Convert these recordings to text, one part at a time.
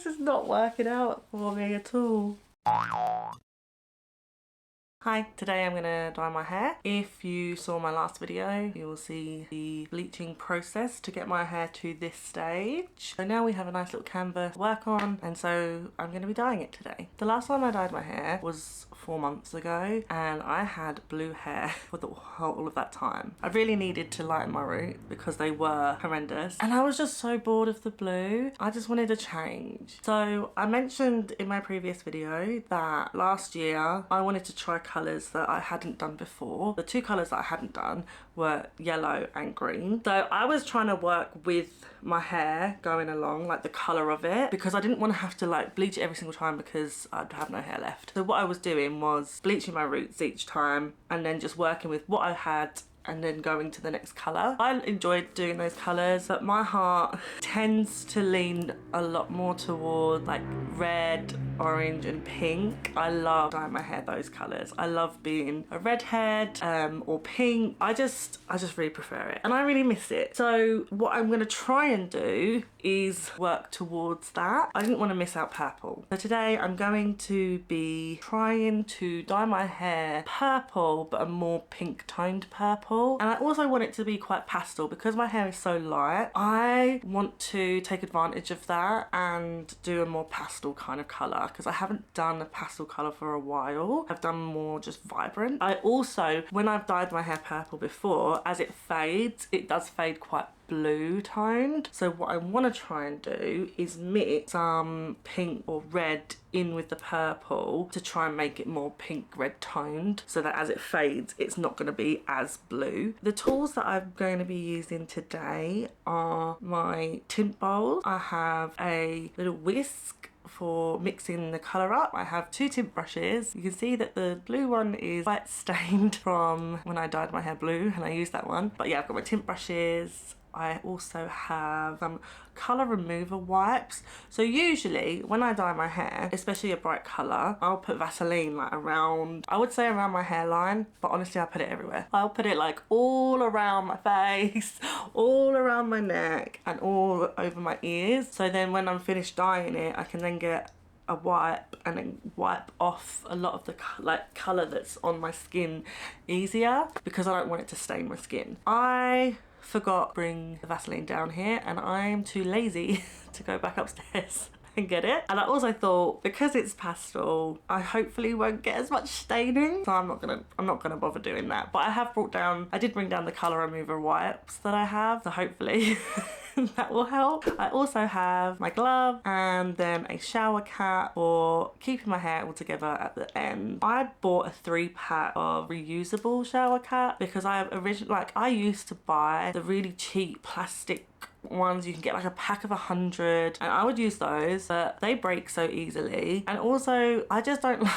is not working out for me at all. Hi, today I'm gonna dye my hair. If you saw my last video, you will see the bleaching process to get my hair to this stage. So now we have a nice little canvas to work on, and so I'm gonna be dyeing it today. The last time I dyed my hair was 4 months ago, and I had blue hair for the whole of that time. I really needed to lighten my roots because they were horrendous, and I was just so bored of the blue. I just wanted a change. So I mentioned in my previous video that last year I wanted to try colours that I hadn't done before. The two colours that I hadn't done were yellow and green. So I was trying to work with my hair going along, like the colour of it, because I didn't want to have to like bleach it every single time because I'd have no hair left. So what I was doing was bleaching my roots each time and then just working with what I had and then going to the next colour. I enjoyed doing those colours, but my heart tends to lean a lot more toward like red, orange and pink. I love dyeing my hair those colours. I love being a redhead or pink. I just really prefer it and I really miss it. So what I'm going to try and do is work towards that. I didn't want to miss out purple. So today I'm going to be trying to dye my hair purple, but a more pink toned purple. And I also want it to be quite pastel because my hair is so light. I want to take advantage of that and do a more pastel kind of colour because I haven't done a pastel colour for a while. I've done more just vibrant. I also, when I've dyed my hair purple before, as it fades, it does fade quite blue toned. So what I want to try and do is mix some pink or red in with the purple to try and make it more pink red toned so that as it fades it's not going to be as blue. The tools that I'm going to be using today are my tint bowls. I have a little whisk for mixing the colour up. I have 2 tint brushes. You can see that the blue one is quite stained from when I dyed my hair blue and I used that one. But yeah, I've got my tint brushes. I also have some colour remover wipes. So usually when I dye my hair, especially a bright colour, I'll put Vaseline like around, I would say around my hairline, but honestly I put it everywhere. I'll put it like all around my face, all around my neck and all over my ears. So then when I'm finished dyeing it, I can then get a wipe and then wipe off a lot of the like colour that's on my skin easier because I don't want it to stain my skin. I forgot to bring the Vaseline down here and I'm too lazy to go back upstairs and get it. And I also thought because it's pastel, I hopefully won't get as much staining, so I'm not gonna bother doing that. But I did bring down the colour remover wipes that I have, so hopefully that will help. I also have my glove and then a shower cap for keeping my hair all together at the end. I bought a 3-pack of reusable shower cap because I used to buy the really cheap plastic ones. You can get like a pack of 100 and I would use those, but they break so easily. And also I just don't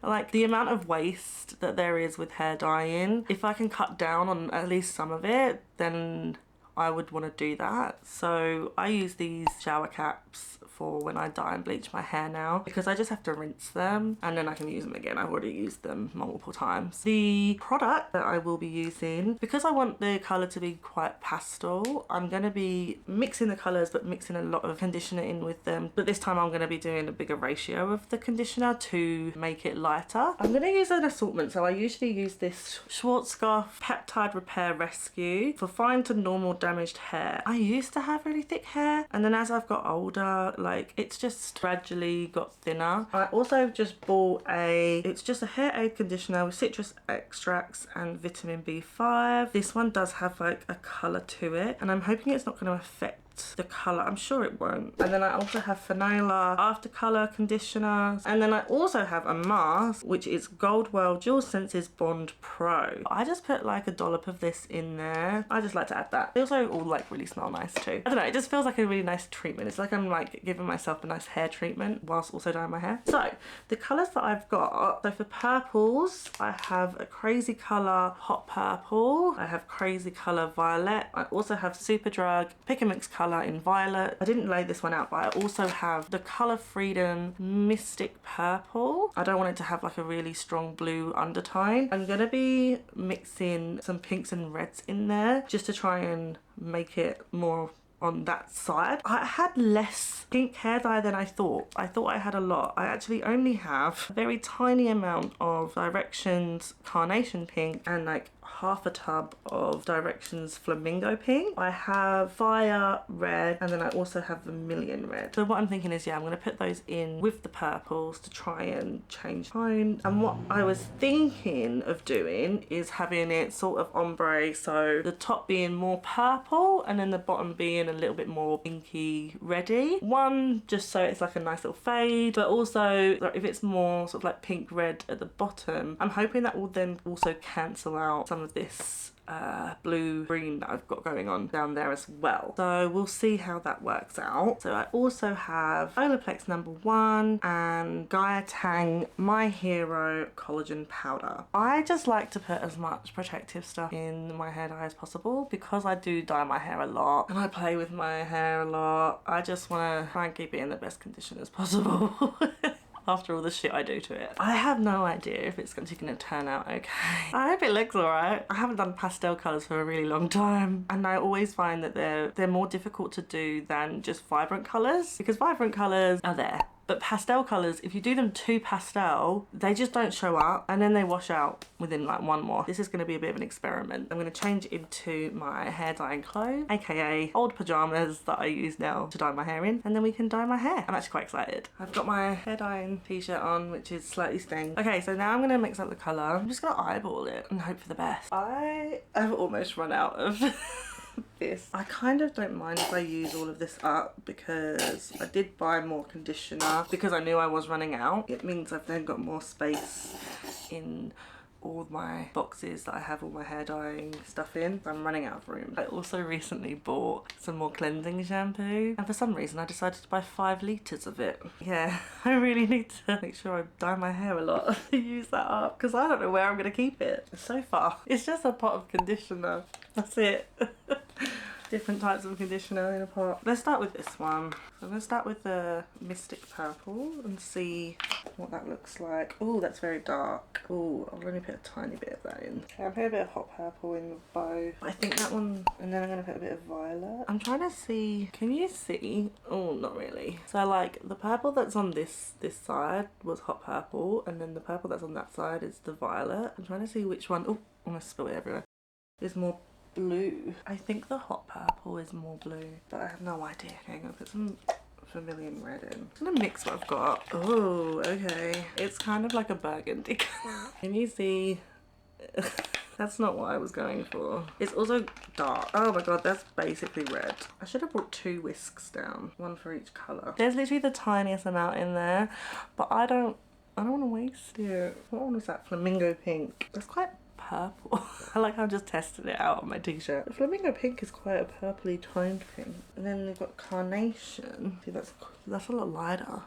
like the amount of waste that there is with hair dyeing. If I can cut down on at least some of it, then I would want to do that. So I use these shower caps for when I dye and bleach my hair now because I just have to rinse them and then I can use them again. I've already used them multiple times. The product that I will be using, because I want the colour to be quite pastel, I'm going to be mixing the colours but mixing a lot of conditioner in with them. But this time I'm going to be doing a bigger ratio of the conditioner to make it lighter. I'm going to use an assortment. So I usually use this Schwarzkopf Peptide Repair Rescue for fine to normal damaged hair. I used to have really thick hair and then as I've got older, like it's just gradually got thinner. I also just bought it's just a hair aid conditioner with citrus extracts and vitamin B5. This one does have like a colour to it and I'm hoping it's not going to affect the colour. I'm sure it won't. And then I also have Finala after colour conditioner, and then I also have a mask which is Goldwell Dual Senses Bond Pro. I just put like a dollop of this in there. I just like to add that. They also all like really smell nice too. I don't know, it just feels like a really nice treatment. It's like I'm like giving myself a nice hair treatment whilst also dyeing my hair. So the colours that I've got, so for purples I have a crazy colour hot purple, I have crazy colour violet, I also have Superdrug Pick and Mix colour in violet. I didn't lay this one out, but I also have the Colour Freedom Mystic Purple. I don't want it to have like a really strong blue undertone. I'm gonna be mixing some pinks and reds in there just to try and make it more on that side. I had less pink hair dye than I thought. I thought I had a lot. I actually only have a very tiny amount of Directions Carnation Pink and like half a tub of Directions Flamingo Pink. I have Fire Red, and then I also have Vermilion Red. So what I'm thinking is, yeah, I'm going to put those in with the purples to try and change tone. And what I was thinking of doing is having it sort of ombre, so the top being more purple and then the bottom being a little bit more pinky reddy. One, just so it's like a nice little fade, but also like, if it's more sort of like pink red at the bottom, I'm hoping that will then also cancel out some of this blue green that I've got going on down there as well. So we'll see how that works out. So I also have Olaplex #1 and Gaia Tang My Hero Collagen Powder. I just like to put as much protective stuff in my hair dye as possible because I do dye my hair a lot and I play with my hair a lot. I just want to try and keep it in the best condition as possible. After all the shit I do to it. I have no idea if it's actually going to turn out okay. I hope it looks alright. I haven't done pastel colours for a really long time, and I always find that they're more difficult to do than just vibrant colours, because vibrant colours are there. But pastel colours, if you do them too pastel, they just don't show up and then they wash out within like one wash. This is going to be a bit of an experiment. I'm going to change into my hair dyeing clothes, aka old pyjamas that I use now to dye my hair in, and then we can dye my hair. I'm actually quite excited. I've got my hair dyeing t-shirt on, which is slightly stained. Okay, so now I'm going to mix up the colour. I'm just going to eyeball it and hope for the best. I have almost run out of this. I kind of don't mind if I use all of this up because I did buy more conditioner because I knew I was running out. It means I've then got more space in all my boxes that I have all my hair dyeing stuff in. I'm running out of room. I also recently bought some more cleansing shampoo, and for some reason I decided to buy 5 litres of it. Yeah, I really need to make sure I dye my hair a lot to use that up because I don't know where I'm going to keep it. So far it's just a pot of conditioner. That's it. Different types of conditioner in a pot. Let's start with this one. So I'm going to start with the Mystic Purple and see what that looks like. Oh, that's very dark. Oh, I'll only put a tiny bit of that in. Okay, I'll put a bit of Hot Purple in with both. I think that one, and then I'm going to put a bit of Violet. I'm trying to see, can you see? Oh, not really. So like the purple that's on this side was Hot Purple, and then the purple that's on that side is the Violet. I'm trying to see which one, oh, almost spilled it everywhere, is more blue. I think the Hot Purple is more blue, but I have no idea. Okay, I'm gonna put some Vermilion Red in. I'm gonna mix what I've got. Oh, okay. It's kind of like a burgundy colour. Can you see? That's not what I was going for. It's also dark. Oh my god, that's basically red. I should have brought 2 whisks down, one for each colour. There's literally the tiniest amount in there, but I don't want to waste it. What one was that? Flamingo Pink. That's quite purple. I like how I just tested it out on my t-shirt. The Flamingo Pink is quite a purpley toned pink. And then we've got Carnation. See, that's a lot lighter.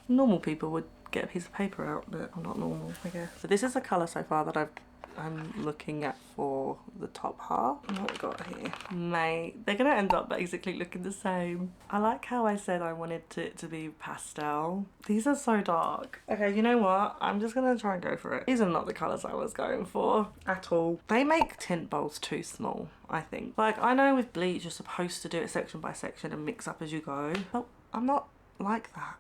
Normal people would get a piece of paper out, but I'm not normal, I guess. So this is the colour so far that I'm looking at for the top half. What we got here? Mate, they're gonna end up basically looking the same. I like how I said I wanted it to be pastel. These are so dark. Okay, you know what? I'm just gonna try and go for it. These are not the colours I was going for at all. They make tint bowls too small, I think. Like, I know with bleach you're supposed to do it section by section and mix up as you go, but I'm not like that.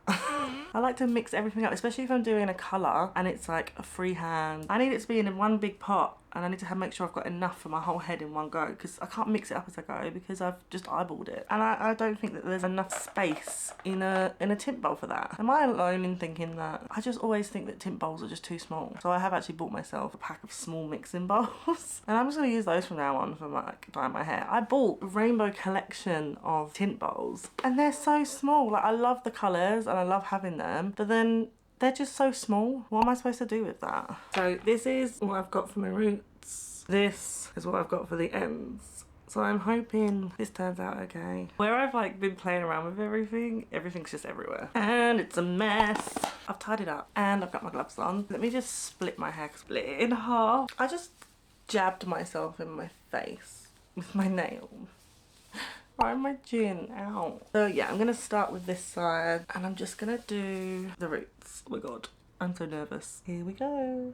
I like to mix everything up, especially if I'm doing a colour and it's like a freehand. I need it to be in one big pot, and I need to make sure I've got enough for my whole head in one go, because I can't mix it up as I go because I've just eyeballed it, and I don't think that there's enough space in a tint bowl for that. Am I alone in thinking that? I just always think that tint bowls are just too small, so I have actually bought myself a pack of small mixing bowls and I'm just going to use those from now on for like dyeing my hair. I bought a rainbow collection of tint bowls and they're so small. Like, I love the colours and I love having them, but then they're just so small. What am I supposed to do with that? So this is what I've got for my roots. This is what I've got for the ends. So I'm hoping this turns out okay. Where I've like been playing around with everything's just everywhere. And it's a mess. I've tied it up and I've got my gloves on. Let me just split my hair, split it in half. I just jabbed myself in my face with my nail. Right on my chin, ow. So yeah, I'm gonna start with this side and I'm just gonna do the roots. Oh my god, I'm so nervous. Here we go.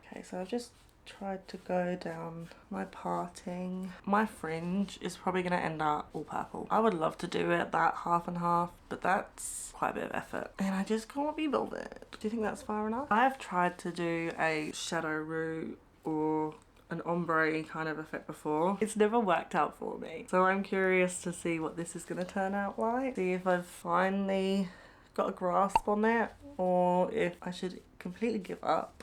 Okay, so I've just tried to go down my parting. My fringe is probably going to end up all purple. I would love to do it that half and half, but that's quite a bit of effort and I just can't be bothered. Do you think that's far enough? I've tried to do a shadow root or an ombre kind of effect before. It's never worked out for me. So I'm curious to see what this is going to turn out like. See if I've finally got a grasp on it or if I should completely give up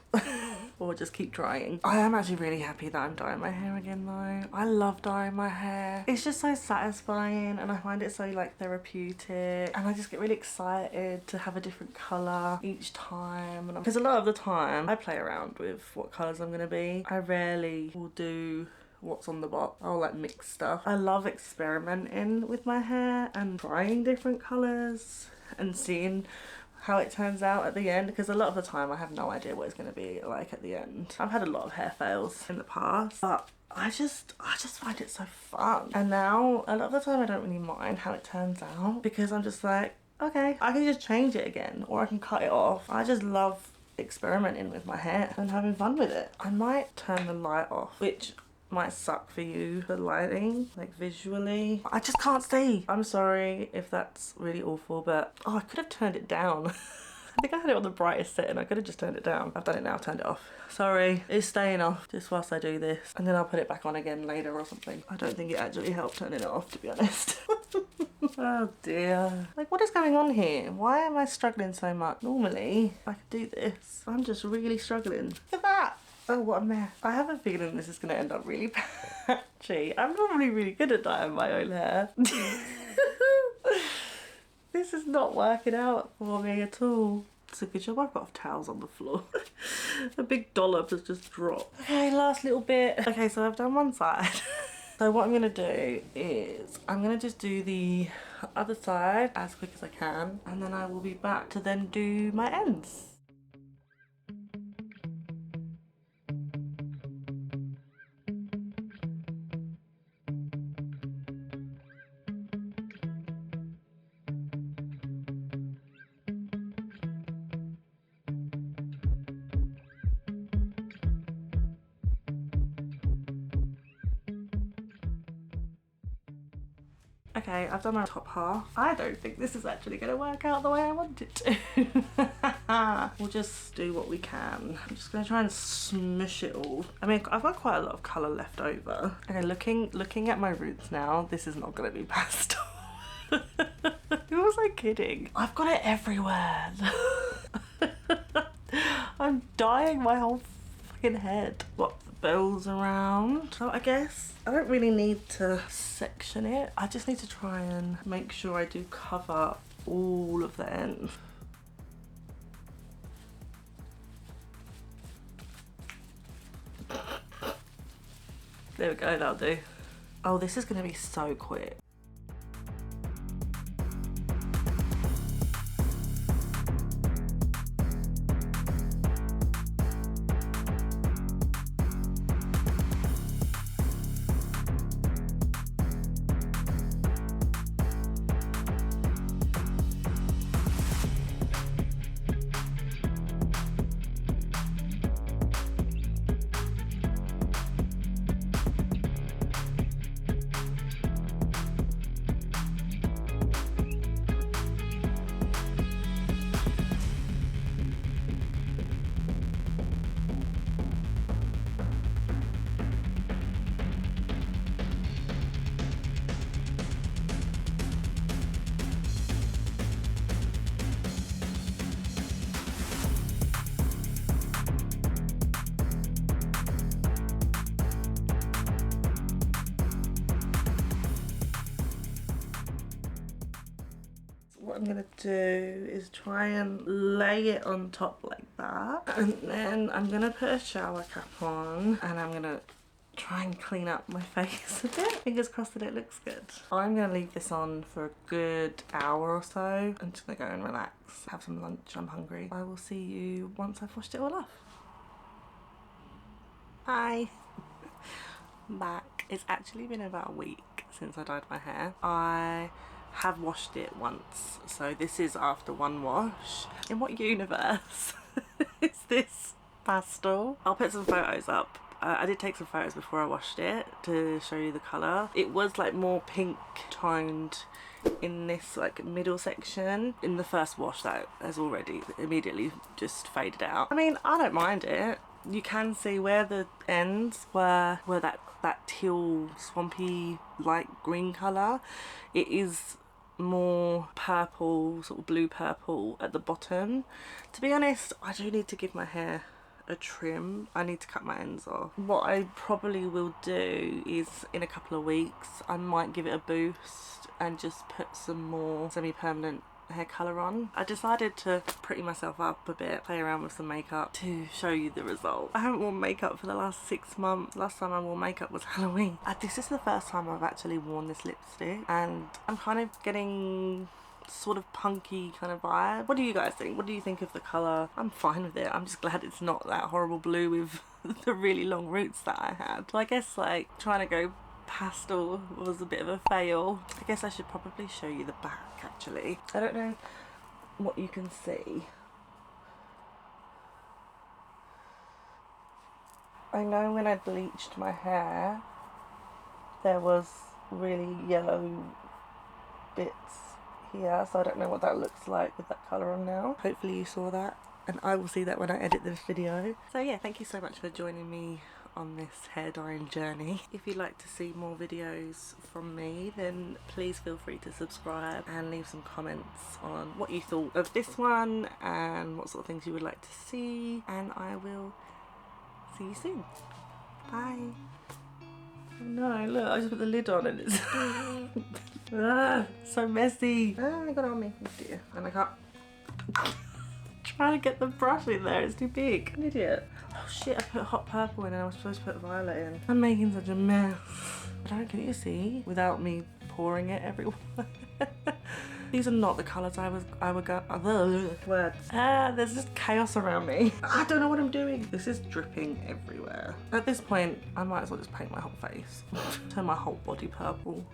or just keep trying. I am actually really happy that I'm dyeing my hair again though. I love dyeing my hair. It's just so satisfying and I find it so like therapeutic and I just get really excited to have a different colour each time. Because a lot of the time I play around with what colours I'm going to be. I rarely will do what's on the box. I'll like mix stuff. I love experimenting with my hair and trying different colours and seeing how it turns out at the end, because a lot of the time I have no idea what it's going to be like at the end. I've had a lot of hair fails in the past, but I just find it so fun. And now a lot of the time I don't really mind how it turns out because I'm just like, okay, I can just change it again or I can cut it off. I just love experimenting with my hair and having fun with it. I might turn the light off, which might suck for you, the lighting, like visually. I just can't see. I'm sorry if that's really awful, but oh, I could have turned it down. I think I had it on the brightest setting. I could have just turned it down. I've done it now, I've turned it off. Sorry, it's staying off just whilst I do this. And then I'll put it back on again later or something. I don't think it actually helped turning it off, to be honest. Oh dear. Like, what is going on here? Why am I struggling so much? Normally, I could do this. I'm just really struggling. Look at that. Oh, what a mess. I have a feeling this is going to end up really patchy. I'm normally really good at dyeing my own hair. This is not working out for me at all. It's a good job I've got towels on the floor. A big dollop has just dropped. Okay, last little bit. Okay, so I've done one side. So what I'm going to do is I'm going to just do the other side as quick as I can. And then I will be back to then do my ends. Okay, I've done my top half. I don't think this is actually going to work out the way I want it to. We'll just do what we can. I'm just going to try and smush it all. I mean, I've got quite a lot of colour left over. Okay, looking at my roots now, this is not going to be pastel. Who was I kidding? I've got it everywhere. I'm dyeing my whole fucking head. What? Bells around. So I guess I don't really need to section it. I just need to try and make sure I do cover all of the ends. There we go, that'll do. Oh, this is going to be so quick. What I'm gonna do is try and lay it on top like that, and then I'm gonna put a shower cap on and I'm gonna try and clean up my face a bit. Fingers crossed that it looks good. I'm gonna leave this on for a good hour or so. I'm just gonna go and relax, have some lunch, I'm hungry. I will see you once I've washed it all off. Hi. Back. It's actually been about a week since I dyed my hair. I have washed it once, so this is after one wash. In what universe is this pastel? I'll put some photos up I did take some photos before I washed it to show you the colour. It was like more pink toned in this like middle section. In the first wash that has already immediately just faded out. I mean, I don't mind it. You can see where the ends were, where that teal swampy light green colour. It is more purple, sort of blue purple at the bottom. To be honest, I do need to give my hair a trim. I need to cut my ends off. What I probably will do is in a couple of weeks I might give it a boost and just put some more semi-permanent hair colour on. I decided to pretty myself up a bit, play around with some makeup to show you the result. I haven't worn makeup for the last 6 months. Last time I wore makeup was Halloween. This is the first time I've actually worn this lipstick and I'm kind of getting sort of punky kind of vibe. What do you guys think? What do you think of the colour? I'm fine with it. I'm just glad it's not that horrible blue with the really long roots that I had. So I guess like trying to go pastel was a bit of a fail. I guess I should probably show you the back actually. I don't know what you can see. I know when I bleached my hair there was really yellow bits here, so I don't know what that looks like with that colour on now. Hopefully you saw that and I will see that when I edit this video. So yeah, thank you so much for joining me on this hair dyeing journey. If you'd like to see more videos from me, then please feel free to subscribe and leave some comments on what you thought of this one and what sort of things you would like to see, and I will see you soon. Bye. Oh no, look, I just put the lid on and it's so messy. I got it on me. Oh dear. And I can't trying to get the brush in there, it's too big. An idiot. Oh shit, I put hot purple in and I was supposed to put violet in. I'm making such a mess. Can you see? Without me pouring it everywhere. These are not the colours I would go. Words. There's just chaos around me. I don't know what I'm doing. This is dripping everywhere. At this point, I might as well just paint my whole face. Turn my whole body purple.